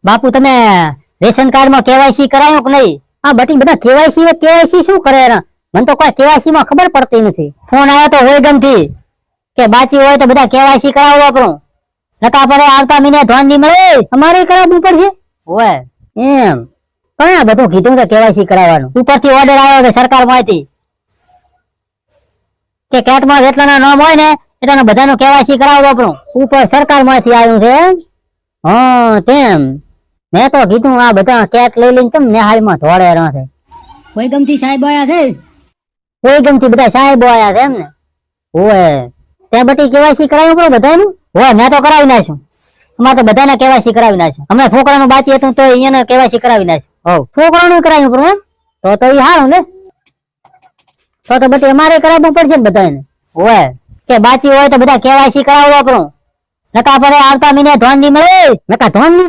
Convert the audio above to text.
બાપુ તમે ration card માં KYC કરાયો કે નહીં? હા બટી બધા કેવાયસી શું કરે એના? મને તો કોઈ કેવાયસી માં ખબર પડતી નથી. ફોન આવ્યો તો હોય ગમથી કે બાચી હોય તો બધા કેવાયસી કરાવવું આપણું, નકા પડે આવતા મહિને ધોન ની મળે અમારે કરાવવું પડશે. ઓય એમ પણ બધું કીધું કે કેવાયસી કરાવવાનું, ઉપરથી ઓર્ડર આવ્યો છે સરકાર માંથી કે કેટમાં જેટલાના નામ હોય ને એટલાના બધાનું કેવાયસી કરાવવું આપણું, ઉપર સરકાર માંથી આવ્યું છે. હા તેમ મેં તો કીધું આ બધા કેટ લઈ લઈને કેમ નિહાળીમાં ધોળે રહે. કોઈ ગમતી સાહેબ આયા છે, કોઈ ગમતી બધા સાહેબો આયા છે એમ ને? ઓય ત્યાં બટી કેવાયસી કરાવ્યું પડે બધાનું? હોય મેં તો કરાવી નાખ્યું, અમારે તો બધાને કેવાયસી કરાવી નાખ્યું. હમણાં છોકરાનું બાકી હતું તો અહીંયા કેવાયસી કરાવી નાખ્યું. છોકરાનું કરાવ્યું પડે એમ? તો એ સારું ને, તો બટી અમારે કરાવવું પડશે ને બધાને. હોય કે બાકી હોય તો બધા કેવાયસી કરાવવું આપણું, નકા પડે આવતા મહિને ધોન ની મળે, નકા ધોન ની